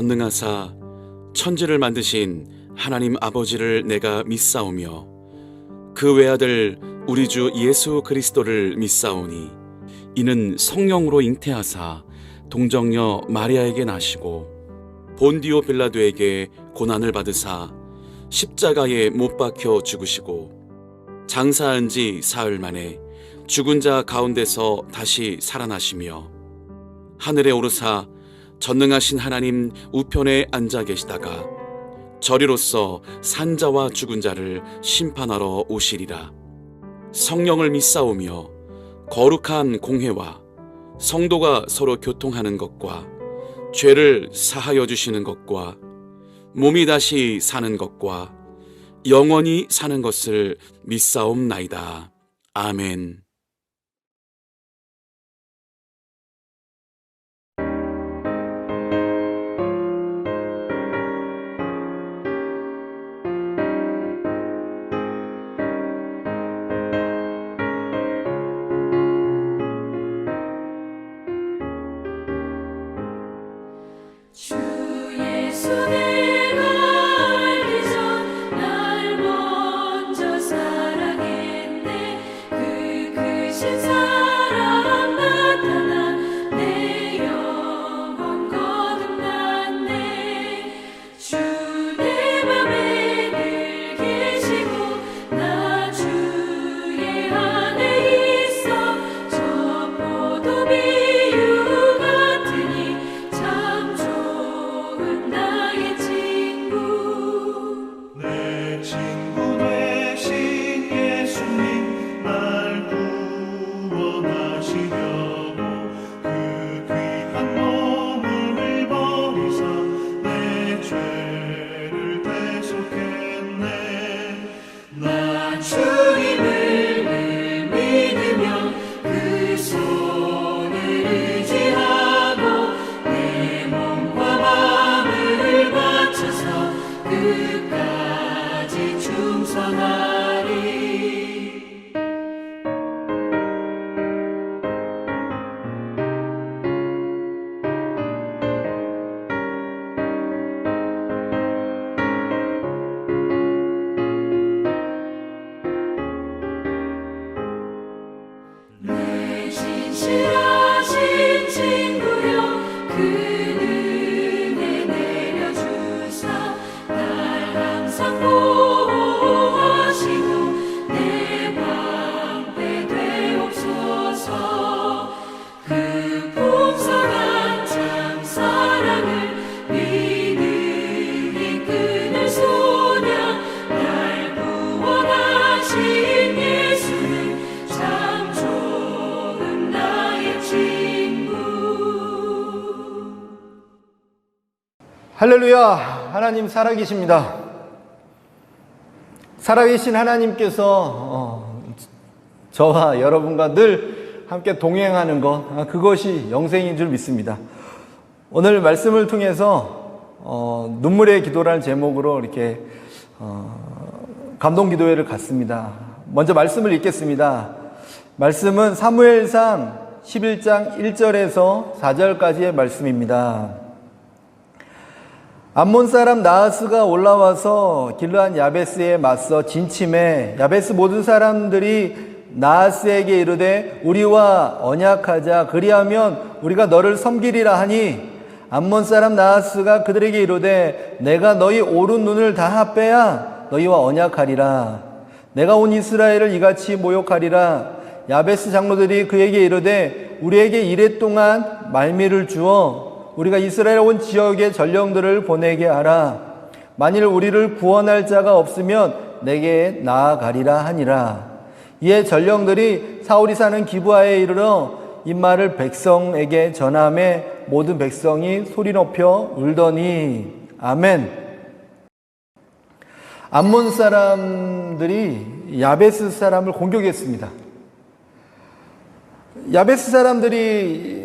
전능하사 천지를 만드신 하나님 아버지를 내가 믿사오며 그 외아들 우리 주 예수 그리스도를 믿사오니 이는 성령으로 잉태하사 동정녀 마리아에게 나시고 본디오 빌라도에게 고난을 받으사 십자가에 못 박혀 죽으시고 장사한 지 사흘 만에 죽은 자 가운데서 다시 살아나시며 하늘에 오르사 전능하신 하나님 우편에 앉아 계시다가 저리로서 산자와 죽은 자를 심판하러 오시리라. 성령을 믿사오며 거룩한 공회와 성도가 서로 교통하는 것과 죄를 사하여 주시는 것과 몸이 다시 사는 것과 영원히 사는 것을 믿사옵나이다. 아멘. 주 예수 내가 알기 전 날 먼저 사랑했네. 그 크신 사랑 나타나 내 영혼 거듭났네. 주 내 맘에 늘 계시고 나 주의 안에 있어. 저 포도비유 같으니 참 좋은 나의 친구. 내 친구 되신 예수님 날 구원하시려고 그 귀한 몸을 버리사 내 죄를 대속했네. 나 주님을 늘 믿으며 그 손을 의지하고 내 몸과 마음을 바쳐서 끝까지 충성하리. 내 진실하신 친구여 그 은혜 내려주사 날 항상 보호하시고 내 방패 되옵소서. 그 풍성한 참 사랑을 믿음이 끊을 소냐. 날 구원하신 예수는 참 좋은 나의 친구. 할렐루야! 하나님 살아계십니다. 살아계신 하나님께서 저와 여러분과 늘 함께 동행하는 것, 그것이 영생인 줄 믿습니다. 오늘 말씀을 통해서 눈물의 기도라는 제목으로 이렇게 감동 기도회를 갖습니다. 먼저 말씀을 읽겠습니다. 말씀은 사무엘상 11장 1절에서 4절까지의 말씀입니다. 암몬 사람 나하스가 올라와서 길르한 야베스에 맞서 진침해 야베스 모든 사람들이 나하스에게 이르되 우리와 언약하자. 그리하면 우리가 너를 섬기리라 하니 암몬 사람 나하스가 그들에게 이르되 내가 너희 오른 눈을 다 빼야 너희와 언약하리라. 내가 온 이스라엘을 이같이 모욕하리라. 야베스 장로들이 그에게 이르되 우리에게 이레 동안 말미를 주어 우리가 이스라엘 온 지역의 전령들을 보내게 하라. 만일 우리를 구원할 자가 없으면 내게 나아가리라 하니라. 이에 전령들이 사울이 사는 기브아에 이르러 이 말을 백성에게 전하매 모든 백성이 소리 높여 울더니. 아멘. 암몬 사람들이 야베스 사람을 공격했습니다. 야베스 사람들이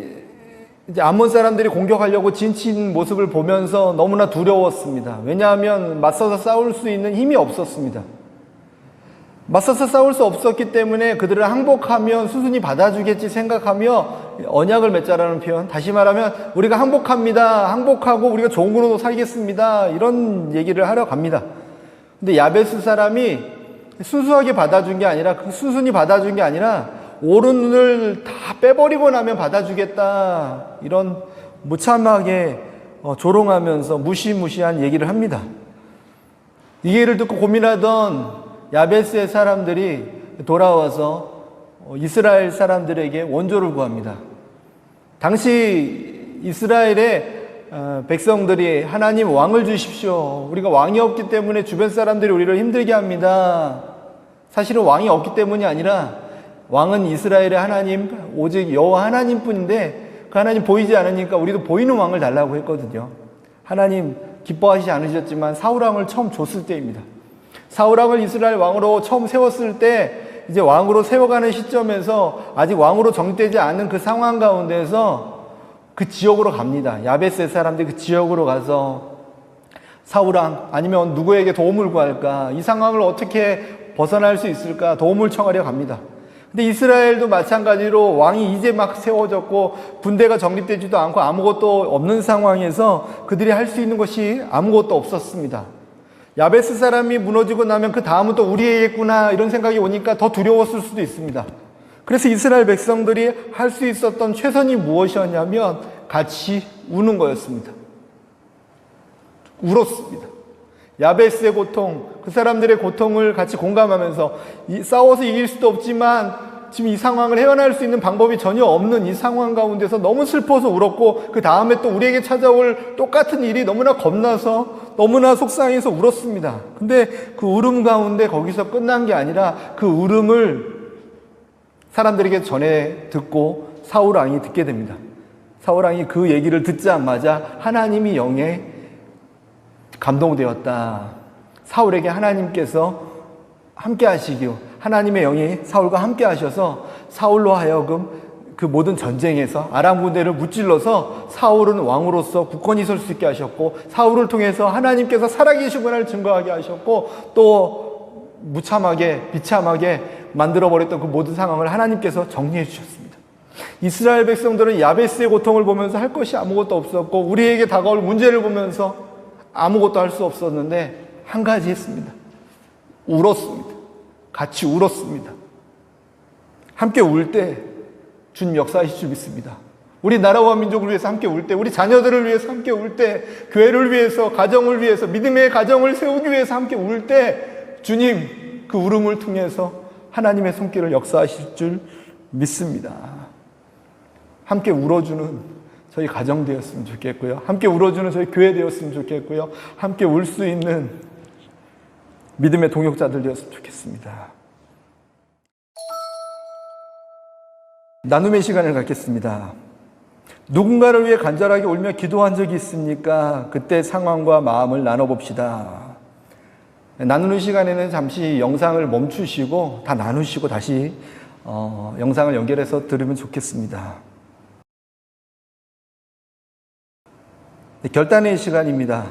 이제 암몬 사람들이 공격하려고 진친 모습을 보면서 너무나 두려웠습니다. 왜냐하면 맞서서 싸울 수 있는 힘이 없었습니다. 맞서서 싸울 수 없었기 때문에 그들을 항복하면 수순이 받아주겠지 생각하며 언약을 맺자라는 표현, 다시 말하면 우리가 항복합니다, 항복하고 우리가 종으로 살겠습니다, 이런 얘기를 하러 갑니다. 근데 야베스 사람이 순수하게 받아준 게 아니라, 그 수순이 받아준 게 아니라 옳은 눈을 다 빼버리고 나면 받아주겠다, 이런 무참하게 조롱하면서 무시무시한 얘기를 합니다. 이 얘기를 듣고 고민하던 야베스의 사람들이 돌아와서 이스라엘 사람들에게 원조를 구합니다. 당시 이스라엘의 백성들이 하나님 왕을 주십시오, 우리가 왕이 없기 때문에 주변 사람들이 우리를 힘들게 합니다. 사실은 왕이 없기 때문이 아니라 왕은 이스라엘의 하나님, 오직 여호와 하나님뿐인데 그 하나님 보이지 않으니까 우리도 보이는 왕을 달라고 했거든요. 하나님 기뻐하시지 않으셨지만 사울왕을 처음 줬을 때입니다. 사울왕을 이스라엘 왕으로 처음 세웠을 때 이제 왕으로 세워가는 시점에서 아직 왕으로 정되지 않은 그 상황 가운데서 그 지역으로 갑니다. 야베스의 사람들이 그 지역으로 가서 사울왕 아니면 누구에게 도움을 구할까, 이 상황을 어떻게 벗어날 수 있을까 도움을 청하려 갑니다. 근데 이스라엘도 마찬가지로 왕이 이제 막 세워졌고 군대가 정립되지도 않고 아무것도 없는 상황에서 그들이 할 수 있는 것이 아무것도 없었습니다. 야베스 사람이 무너지고 나면 그 다음은 또 우리에겠구나, 이런 생각이 오니까 더 두려웠을 수도 있습니다. 그래서 이스라엘 백성들이 할 수 있었던 최선이 무엇이었냐면 같이 우는 거였습니다. 울었습니다. 야베스의 고통, 그 사람들의 고통을 같이 공감하면서 싸워서 이길 수도 없지만 지금 이 상황을 헤어날 수 있는 방법이 전혀 없는 이 상황 가운데서 너무 슬퍼서 울었고, 그 다음에 또 우리에게 찾아올 똑같은 일이 너무나 겁나서 너무나 속상해서 울었습니다. 근데 그 울음 가운데 거기서 끝난 게 아니라 그 울음을 사람들에게 전해 듣고 사울왕이 듣게 됩니다. 사울왕이 그 얘기를 듣자마자 하나님이 영에 감동되었다. 사울에게 하나님께서 함께 하시기로, 하나님의 영이 사울과 함께 하셔서 사울로 하여금 그 모든 전쟁에서 아람 군대를 무찔러서 사울은 왕으로서 굳건히 설 수 있게 하셨고, 사울을 통해서 하나님께서 살아계시구나를 증거하게 하셨고, 또 무참하게 비참하게 만들어버렸던 그 모든 상황을 하나님께서 정리해 주셨습니다. 이스라엘 백성들은 야베스의 고통을 보면서 할 것이 아무것도 없었고, 우리에게 다가올 문제를 보면서 아무것도 할 수 없었는데 한 가지 했습니다. 울었습니다. 같이 울었습니다. 함께 울 때 주님 역사하실 줄 믿습니다. 우리 나라와 민족을 위해서 함께 울 때, 우리 자녀들을 위해서 함께 울 때, 교회를 위해서, 가정을 위해서, 믿음의 가정을 세우기 위해서 함께 울 때 주님 그 울음을 통해서 하나님의 손길을 역사하실 줄 믿습니다. 함께 울어주는 저희 가정 되었으면 좋겠고요. 함께 울어주는 저희 교회 되었으면 좋겠고요. 함께 울 수 있는 믿음의 동역자들 되었으면 좋겠습니다. 나눔의 시간을 갖겠습니다. 누군가를 위해 간절하게 울며 기도한 적이 있습니까? 그때 상황과 마음을 나눠봅시다. 나누는 시간에는 잠시 영상을 멈추시고 다 나누시고 다시 영상을 연결해서 들으면 좋겠습니다. 결단의 시간입니다.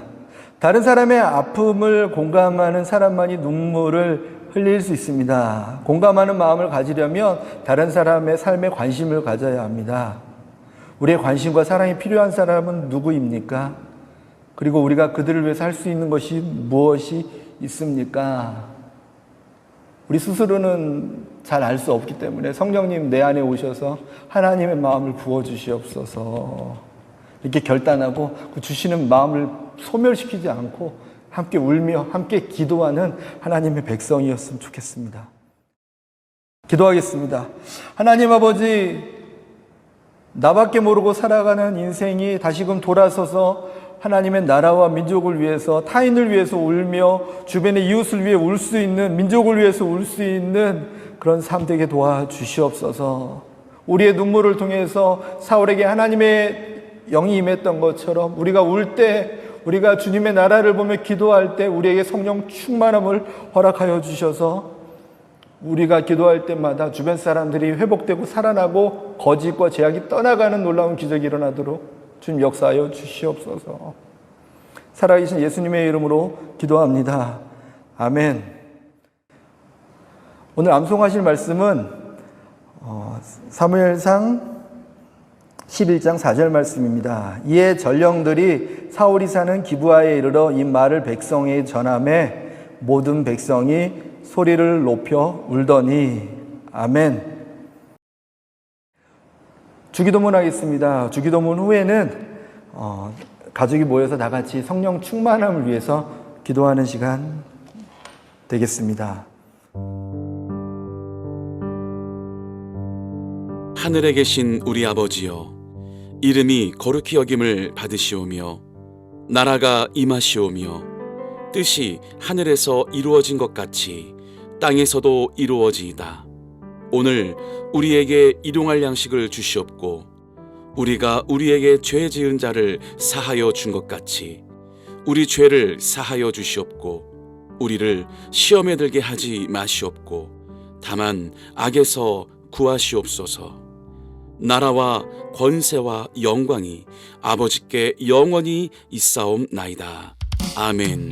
다른 사람의 아픔을 공감하는 사람만이 눈물을 흘릴 수 있습니다. 공감하는 마음을 가지려면 다른 사람의 삶에 관심을 가져야 합니다. 우리의 관심과 사랑이 필요한 사람은 누구입니까? 그리고 우리가 그들을 위해서 할 수 있는 것이 무엇이 있습니까? 우리 스스로는 잘 알 수 없기 때문에 성령님 내 안에 오셔서 하나님의 마음을 부어주시옵소서, 이렇게 결단하고 그 주시는 마음을 소멸시키지 않고 함께 울며 함께 기도하는 하나님의 백성이었으면 좋겠습니다. 기도하겠습니다. 하나님 아버지, 나밖에 모르고 살아가는 인생이 다시금 돌아서서 하나님의 나라와 민족을 위해서, 타인을 위해서 울며 주변의 이웃을 위해 울 수 있는, 민족을 위해서 울 수 있는 그런 삶 되게 도와주시옵소서. 우리의 눈물을 통해서 사울에게 하나님의 영이 임했던 것처럼 우리가 울 때, 우리가 주님의 나라를 보며 기도할 때 우리에게 성령 충만함을 허락하여 주셔서 우리가 기도할 때마다 주변 사람들이 회복되고 살아나고 거짓과 죄악이 떠나가는 놀라운 기적이 일어나도록 주님 역사하여 주시옵소서. 살아계신 예수님의 이름으로 기도합니다. 아멘. 오늘 암송하실 말씀은 사무엘상 11장 4절 말씀입니다. 이에 전령들이 사울이 사는 기브아에 이르러 이 말을 백성에게 전하매 모든 백성이 소리를 높여 울더니. 아멘. 주기도문 하겠습니다. 주기도문 후에는 가족이 모여서 다 같이 성령 충만함을 위해서 기도하는 시간 되겠습니다. 하늘에 계신 우리 아버지여, 이름이 거룩히 여김을 받으시오며 나라가 임하시오며 뜻이 하늘에서 이루어진 것 같이 땅에서도 이루어지이다. 오늘 우리에게 일용할 양식을 주시옵고 우리가 우리에게 죄 지은 자를 사하여 준 것 같이 우리 죄를 사하여 주시옵고 우리를 시험에 들게 하지 마시옵고 다만 악에서 구하시옵소서. 나라와 권세와 영광이 아버지께 영원히 있사옵나이다. 아멘.